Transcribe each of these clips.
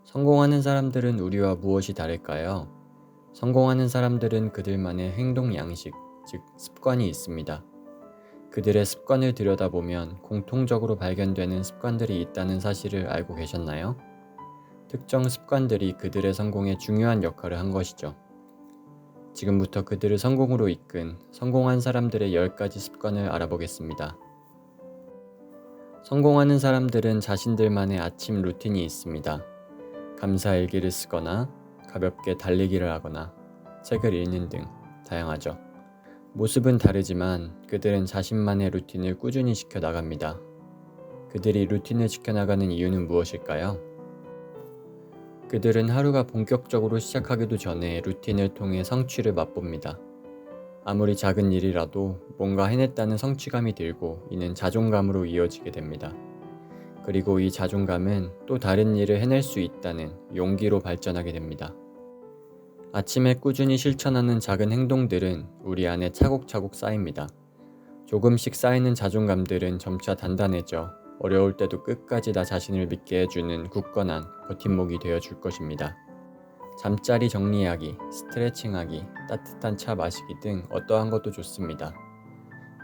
성공하는 사람들은 우리와 무엇이 다를까요? 성공하는 사람들은 그들만의 행동 양식, 즉 습관이 있습니다. 그들의 습관을 들여다보면 공통적으로 발견되는 습관들이 있다는 사실을 알고 계셨나요? 특정 습관들이 그들의 성공에 중요한 역할을 한 것이죠. 지금부터 그들을 성공으로 이끈 성공한 사람들의 10가지 습관을 알아보겠습니다. 성공하는 사람들은 자신들만의 아침 루틴이 있습니다. 감사 일기를 쓰거나 가볍게 달리기를 하거나 책을 읽는 등 다양하죠. 모습은 다르지만 그들은 자신만의 루틴을 꾸준히 지켜나갑니다. 그들이 루틴을 지켜나가는 이유는 무엇일까요? 그들은 하루가 본격적으로 시작하기도 전에 루틴을 통해 성취를 맛봅니다. 아무리 작은 일이라도 뭔가 해냈다는 성취감이 들고 이는 자존감으로 이어지게 됩니다. 그리고 이 자존감은 또 다른 일을 해낼 수 있다는 용기로 발전하게 됩니다. 아침에 꾸준히 실천하는 작은 행동들은 우리 안에 차곡차곡 쌓입니다. 조금씩 쌓이는 자존감들은 점차 단단해져 어려울 때도 끝까지 나 자신을 믿게 해주는 굳건한 버팀목이 되어줄 것입니다. 잠자리 정리하기, 스트레칭하기, 따뜻한 차 마시기 등 어떠한 것도 좋습니다.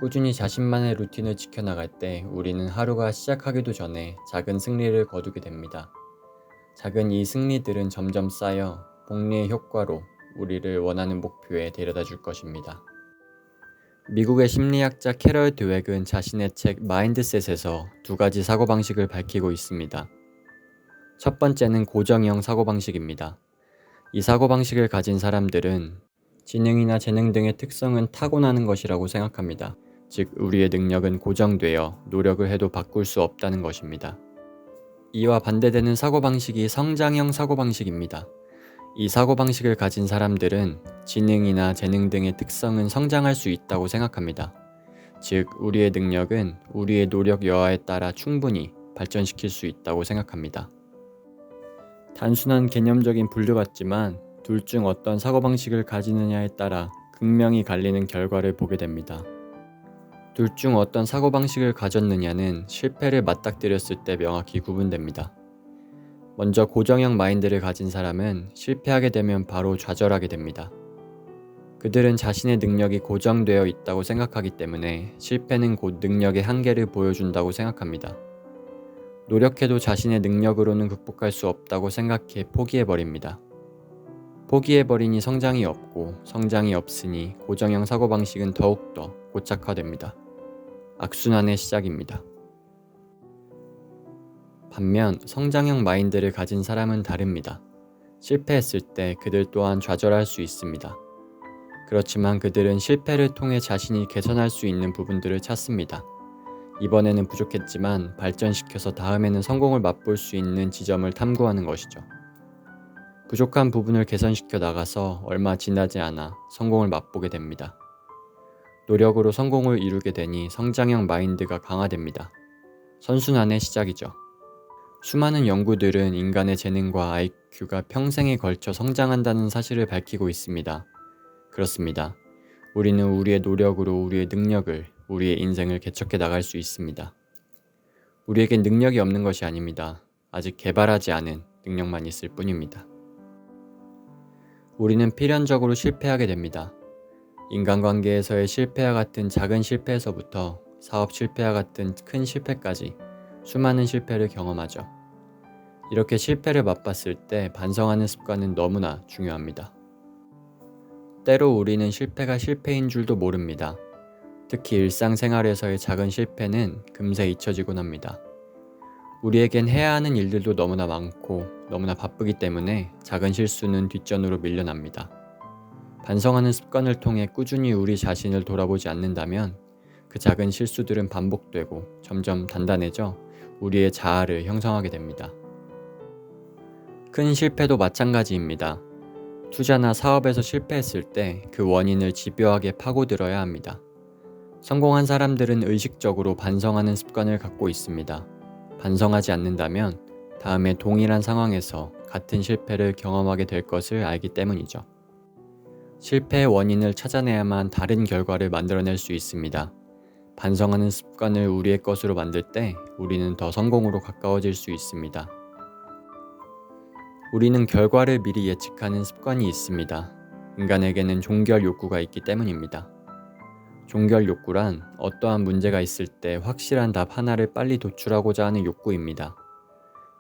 꾸준히 자신만의 루틴을 지켜나갈 때 우리는 하루가 시작하기도 전에 작은 승리를 거두게 됩니다. 작은 이 승리들은 점점 쌓여 복리의 효과로 우리를 원하는 목표에 데려다 줄 것입니다. 미국의 심리학자 캐럴 드웩은 자신의 책 마인드셋에서 2가지 사고방식을 밝히고 있습니다. 첫 번째는 고정형 사고방식입니다. 이 사고방식을 가진 사람들은 지능이나 재능 등의 특성은 타고나는 것이라고 생각합니다. 즉, 우리의 능력은 고정되어 노력을 해도 바꿀 수 없다는 것입니다. 이와 반대되는 사고방식이 성장형 사고방식입니다. 이 사고방식을 가진 사람들은 지능이나 재능 등의 특성은 성장할 수 있다고 생각합니다. 즉, 우리의 능력은 우리의 노력 여하에 따라 충분히 발전시킬 수 있다고 생각합니다. 단순한 개념적인 분류 같지만 둘 중 어떤 사고방식을 가지느냐에 따라 극명히 갈리는 결과를 보게 됩니다. 둘 중 어떤 사고방식을 가졌느냐는 실패를 맞닥뜨렸을 때 명확히 구분됩니다. 먼저 고정형 마인드를 가진 사람은 실패하게 되면 바로 좌절하게 됩니다. 그들은 자신의 능력이 고정되어 있다고 생각하기 때문에 실패는 곧 능력의 한계를 보여준다고 생각합니다. 노력해도 자신의 능력으로는 극복할 수 없다고 생각해 포기해버립니다. 포기해버리니 성장이 없고 성장이 없으니 고정형 사고방식은 더욱더 고착화됩니다. 악순환의 시작입니다. 반면 성장형 마인드를 가진 사람은 다릅니다. 실패했을 때 그들 또한 좌절할 수 있습니다. 그렇지만 그들은 실패를 통해 자신이 개선할 수 있는 부분들을 찾습니다. 이번에는 부족했지만 발전시켜서 다음에는 성공을 맛볼 수 있는 지점을 탐구하는 것이죠. 부족한 부분을 개선시켜 나가서 얼마 지나지 않아 성공을 맛보게 됩니다. 노력으로 성공을 이루게 되니 성장형 마인드가 강화됩니다. 선순환의 시작이죠. 수많은 연구들은 인간의 재능과 IQ가 평생에 걸쳐 성장한다는 사실을 밝히고 있습니다. 그렇습니다. 우리는 우리의 노력으로 우리의 능력을, 우리의 인생을 개척해 나갈 수 있습니다. 우리에겐 능력이 없는 것이 아닙니다. 아직 개발하지 않은 능력만 있을 뿐입니다. 우리는 필연적으로 실패하게 됩니다. 인간관계에서의 실패와 같은 작은 실패에서부터 사업 실패와 같은 큰 실패까지 수많은 실패를 경험하죠. 이렇게 실패를 맛봤을 때 반성하는 습관은 너무나 중요합니다. 때로 우리는 실패가 실패인 줄도 모릅니다. 특히 일상생활에서의 작은 실패는 금세 잊혀지곤 합니다. 우리에겐 해야 하는 일들도 너무나 많고 너무나 바쁘기 때문에 작은 실수는 뒷전으로 밀려납니다. 반성하는 습관을 통해 꾸준히 우리 자신을 돌아보지 않는다면 그 작은 실수들은 반복되고 점점 단단해져 우리의 자아를 형성하게 됩니다. 큰 실패도 마찬가지입니다. 투자나 사업에서 실패했을 때 그 원인을 집요하게 파고들어야 합니다. 성공한 사람들은 의식적으로 반성하는 습관을 갖고 있습니다. 반성하지 않는다면 다음에 동일한 상황에서 같은 실패를 경험하게 될 것을 알기 때문이죠. 실패의 원인을 찾아내야만 다른 결과를 만들어낼 수 있습니다. 반성하는 습관을 우리의 것으로 만들 때 우리는 더 성공으로 가까워질 수 있습니다. 우리는 결과를 미리 예측하는 습관이 있습니다. 인간에게는 종결 욕구가 있기 때문입니다. 종결 욕구란 어떠한 문제가 있을 때 확실한 답 하나를 빨리 도출하고자 하는 욕구입니다.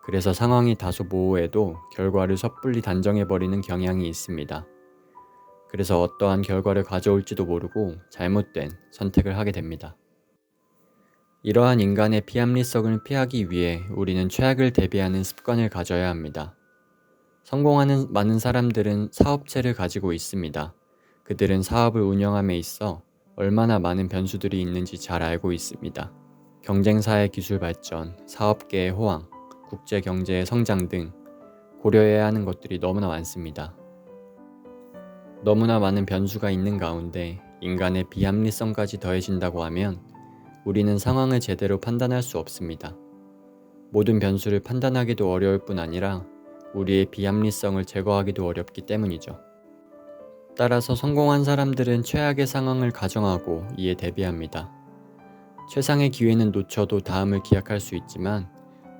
그래서 상황이 다소 모호해도 결과를 섣불리 단정해버리는 경향이 있습니다. 그래서 어떠한 결과를 가져올지도 모르고 잘못된 선택을 하게 됩니다. 이러한 인간의 비합리성을 피하기 위해 우리는 최악을 대비하는 습관을 가져야 합니다. 성공하는 많은 사람들은 사업체를 가지고 있습니다. 그들은 사업을 운영함에 있어 얼마나 많은 변수들이 있는지 잘 알고 있습니다. 경쟁사의 기술 발전, 사업계의 호황, 국제 경제의 성장 등 고려해야 하는 것들이 너무나 많습니다. 너무나 많은 변수가 있는 가운데 인간의 비합리성까지 더해진다고 하면 우리는 상황을 제대로 판단할 수 없습니다. 모든 변수를 판단하기도 어려울 뿐 아니라 우리의 비합리성을 제거하기도 어렵기 때문이죠. 따라서 성공한 사람들은 최악의 상황을 가정하고 이에 대비합니다. 최상의 기회는 놓쳐도 다음을 기약할 수 있지만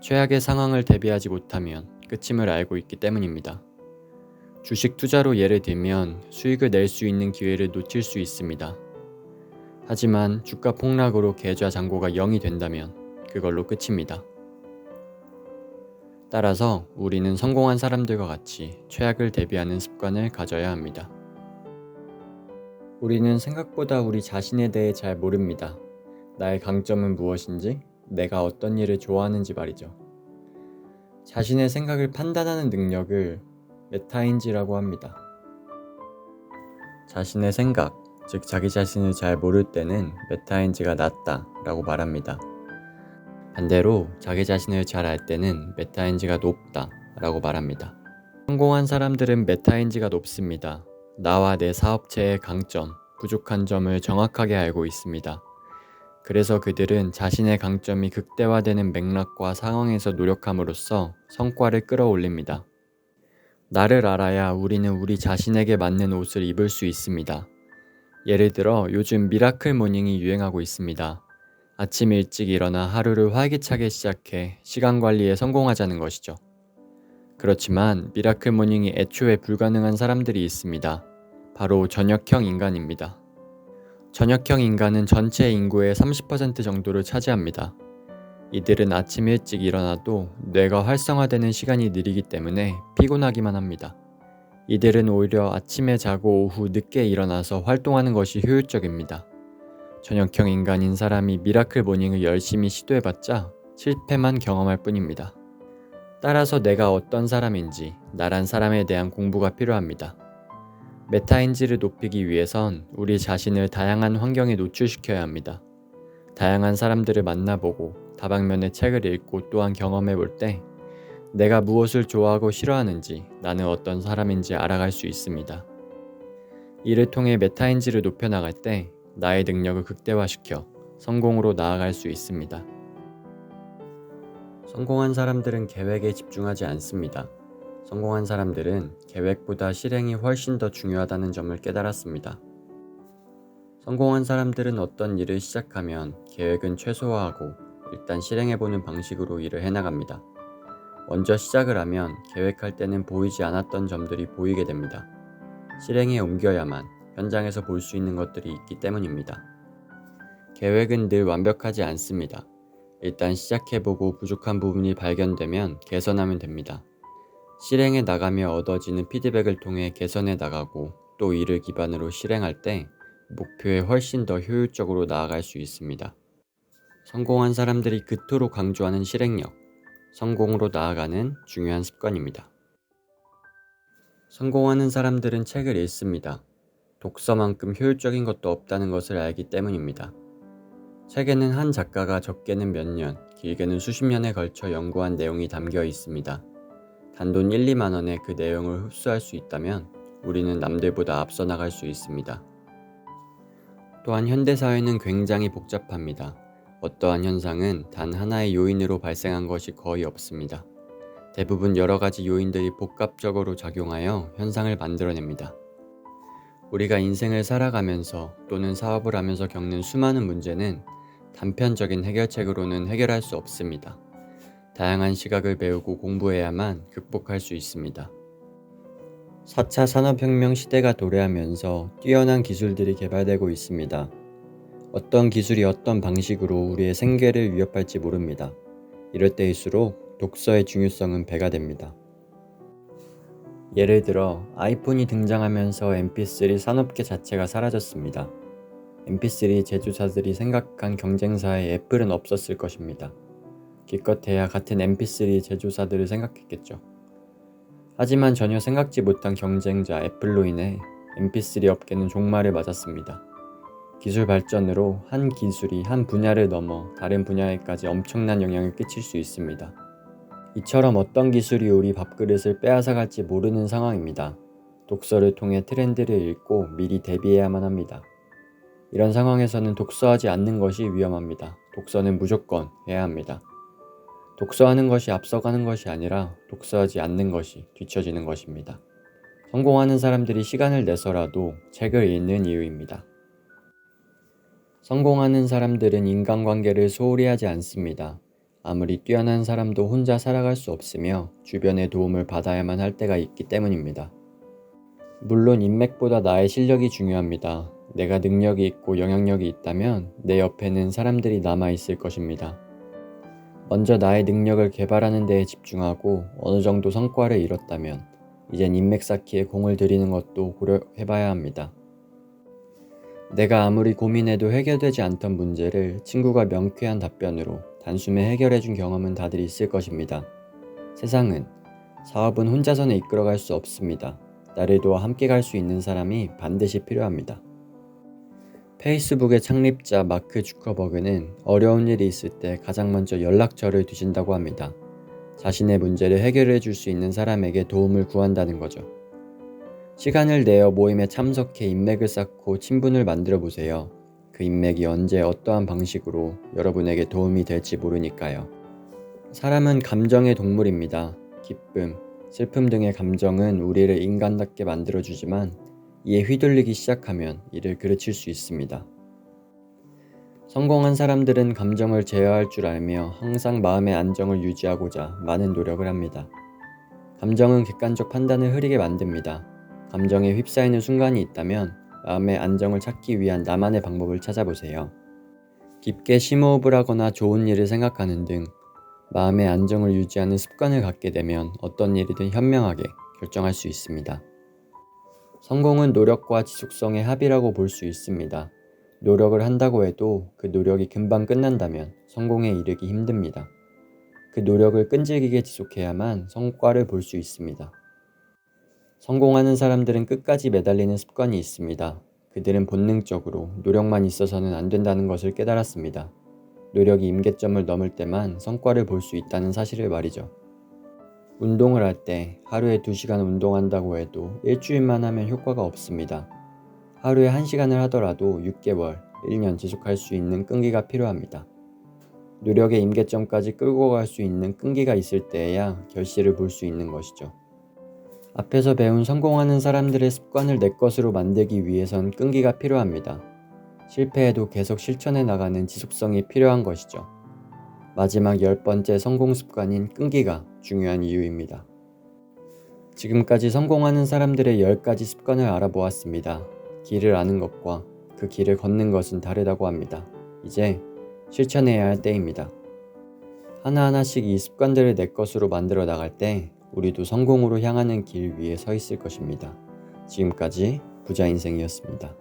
최악의 상황을 대비하지 못하면 끝임을 알고 있기 때문입니다. 주식 투자로 예를 들면 수익을 낼 수 있는 기회를 놓칠 수 있습니다. 하지만 주가 폭락으로 계좌 잔고가 0이 된다면 그걸로 끝입니다. 따라서 우리는 성공한 사람들과 같이 최악을 대비하는 습관을 가져야 합니다. 우리는 생각보다 우리 자신에 대해 잘 모릅니다. 나의 강점은 무엇인지, 내가 어떤 일을 좋아하는지 말이죠. 자신의 생각을 판단하는 능력을 메타인지라고 합니다. 자신의 생각, 즉 자기 자신을 잘 모를 때는 메타인지가 낮다 라고 말합니다. 반대로 자기 자신을 잘 알 때는 메타인지가 높다 라고 말합니다. 성공한 사람들은 메타인지가 높습니다. 나와 내 사업체의 강점, 부족한 점을 정확하게 알고 있습니다. 그래서 그들은 자신의 강점이 극대화되는 맥락과 상황에서 노력함으로써 성과를 끌어올립니다. 나를 알아야 우리는 우리 자신에게 맞는 옷을 입을 수 있습니다. 예를 들어 요즘 미라클 모닝이 유행하고 있습니다. 아침 일찍 일어나 하루를 활기차게 시작해 시간 관리에 성공하자는 것이죠. 그렇지만 미라클 모닝이 애초에 불가능한 사람들이 있습니다. 바로 저녁형 인간입니다. 저녁형 인간은 전체 인구의 30% 정도를 차지합니다. 이들은 아침 일찍 일어나도 뇌가 활성화되는 시간이 느리기 때문에 피곤하기만 합니다. 이들은 오히려 아침에 자고 오후 늦게 일어나서 활동하는 것이 효율적입니다. 저녁형 인간인 사람이 미라클 모닝을 열심히 시도해봤자 실패만 경험할 뿐입니다. 따라서 내가 어떤 사람인지, 나란 사람에 대한 공부가 필요합니다. 메타인지를 높이기 위해선 우리 자신을 다양한 환경에 노출시켜야 합니다. 다양한 사람들을 만나보고 다방면의 책을 읽고 또한 경험해볼 때 내가 무엇을 좋아하고 싫어하는지, 나는 어떤 사람인지 알아갈 수 있습니다. 이를 통해 메타인지를 높여나갈 때 나의 능력을 극대화시켜 성공으로 나아갈 수 있습니다. 성공한 사람들은 계획에 집중하지 않습니다. 성공한 사람들은 계획보다 실행이 훨씬 더 중요하다는 점을 깨달았습니다. 성공한 사람들은 어떤 일을 시작하면 계획은 최소화하고 일단 실행해보는 방식으로 일을 해나갑니다. 먼저 시작을 하면 계획할 때는 보이지 않았던 점들이 보이게 됩니다. 실행에 옮겨야만 현장에서 볼 수 있는 것들이 있기 때문입니다. 계획은 늘 완벽하지 않습니다. 일단 시작해보고 부족한 부분이 발견되면 개선하면 됩니다. 실행해 나가며 얻어지는 피드백을 통해 개선해 나가고 또 이를 기반으로 실행할 때 목표에 훨씬 더 효율적으로 나아갈 수 있습니다. 성공한 사람들이 그토록 강조하는 실행력, 성공으로 나아가는 중요한 습관입니다. 성공하는 사람들은 책을 읽습니다. 독서만큼 효율적인 것도 없다는 것을 알기 때문입니다. 책에는 한 작가가 적게는 몇 년, 길게는 수십 년에 걸쳐 연구한 내용이 담겨 있습니다. 단돈 1, 2만 원에 그 내용을 흡수할 수 있다면 우리는 남들보다 앞서 나갈 수 있습니다. 또한 현대사회는 굉장히 복잡합니다. 어떠한 현상은 단 하나의 요인으로 발생한 것이 거의 없습니다. 대부분 여러 가지 요인들이 복합적으로 작용하여 현상을 만들어냅니다. 우리가 인생을 살아가면서 또는 사업을 하면서 겪는 수많은 문제는 단편적인 해결책으로는 해결할 수 없습니다. 다양한 시각을 배우고 공부해야만 극복할 수 있습니다. 4차 산업혁명 시대가 도래하면서 뛰어난 기술들이 개발되고 있습니다. 어떤 기술이 어떤 방식으로 우리의 생계를 위협할지 모릅니다. 이럴 때일수록 독서의 중요성은 배가 됩니다. 예를 들어 아이폰이 등장하면서 mp3 산업계 자체가 사라졌습니다. mp3 제조사들이 생각한 경쟁사에 애플은 없었을 것입니다. 기껏해야 같은 mp3 제조사들을 생각했겠죠. 하지만 전혀 생각지 못한 경쟁자 애플로 인해 mp3 업계는 종말을 맞았습니다. 기술 발전으로 한 기술이 한 분야를 넘어 다른 분야에까지 엄청난 영향을 끼칠 수 있습니다. 이처럼 어떤 기술이 우리 밥그릇을 빼앗아갈지 모르는 상황입니다. 독서를 통해 트렌드를 읽고 미리 대비해야만 합니다. 이런 상황에서는 독서하지 않는 것이 위험합니다. 독서는 무조건 해야 합니다. 독서하는 것이 앞서가는 것이 아니라 독서하지 않는 것이 뒤처지는 것입니다. 성공하는 사람들이 시간을 내서라도 책을 읽는 이유입니다. 성공하는 사람들은 인간관계를 소홀히 하지 않습니다. 아무리 뛰어난 사람도 혼자 살아갈 수 없으며 주변의 도움을 받아야만 할 때가 있기 때문입니다. 물론 인맥보다 나의 실력이 중요합니다. 내가 능력이 있고 영향력이 있다면 내 옆에는 사람들이 남아있을 것입니다. 먼저 나의 능력을 개발하는 데에 집중하고 어느 정도 성과를 이뤘다면 이젠 인맥 쌓기에 공을 들이는 것도 고려해봐야 합니다. 내가 아무리 고민해도 해결되지 않던 문제를 친구가 명쾌한 답변으로 단숨에 해결해준 경험은 다들 있을 것입니다. 세상은, 사업은 혼자서는 이끌어갈 수 없습니다. 나를 도와 함께 갈 수 있는 사람이 반드시 필요합니다. 페이스북의 창립자 마크 주커버그는 어려운 일이 있을 때 가장 먼저 연락처를 뒤진다고 합니다. 자신의 문제를 해결해 줄 수 있는 사람에게 도움을 구한다는 거죠. 시간을 내어 모임에 참석해 인맥을 쌓고 친분을 만들어 보세요. 그 인맥이 언제 어떠한 방식으로 여러분에게 도움이 될지 모르니까요. 사람은 감정의 동물입니다. 기쁨, 슬픔 등의 감정은 우리를 인간답게 만들어주지만 이에 휘둘리기 시작하면 이를 그르칠 수 있습니다. 성공한 사람들은 감정을 제어할 줄 알며 항상 마음의 안정을 유지하고자 많은 노력을 합니다. 감정은 객관적 판단을 흐리게 만듭니다. 감정에 휩싸이는 순간이 있다면 마음의 안정을 찾기 위한 나만의 방법을 찾아보세요. 깊게 심호흡을 하거나 좋은 일을 생각하는 등 마음의 안정을 유지하는 습관을 갖게 되면 어떤 일이든 현명하게 결정할 수 있습니다. 성공은 노력과 지속성의 합이라고 볼 수 있습니다. 노력을 한다고 해도 그 노력이 금방 끝난다면 성공에 이르기 힘듭니다. 그 노력을 끈질기게 지속해야만 성과를 볼 수 있습니다. 성공하는 사람들은 끝까지 매달리는 습관이 있습니다. 그들은 본능적으로 노력만 있어서는 안 된다는 것을 깨달았습니다. 노력이 임계점을 넘을 때만 성과를 볼 수 있다는 사실을 말이죠. 운동을 할 때 하루에 2시간 운동한다고 해도 일주일만 하면 효과가 없습니다. 하루에 1시간을 하더라도 6개월, 1년 지속할 수 있는 끈기가 필요합니다. 노력의 임계점까지 끌고 갈 수 있는 끈기가 있을 때에야 결실을 볼 수 있는 것이죠. 앞에서 배운 성공하는 사람들의 습관을 내 것으로 만들기 위해선 끈기가 필요합니다. 실패해도 계속 실천해 나가는 지속성이 필요한 것이죠. 마지막 10번째 성공 습관인 끈기가 중요한 이유입니다. 지금까지 성공하는 사람들의 10가지 습관을 알아보았습니다. 길을 아는 것과 그 길을 걷는 것은 다르다고 합니다. 이제 실천해야 할 때입니다. 하나하나씩 이 습관들을 내 것으로 만들어 나갈 때 우리도 성공으로 향하는 길 위에 서 있을 것입니다. 지금까지 부자인생이었습니다.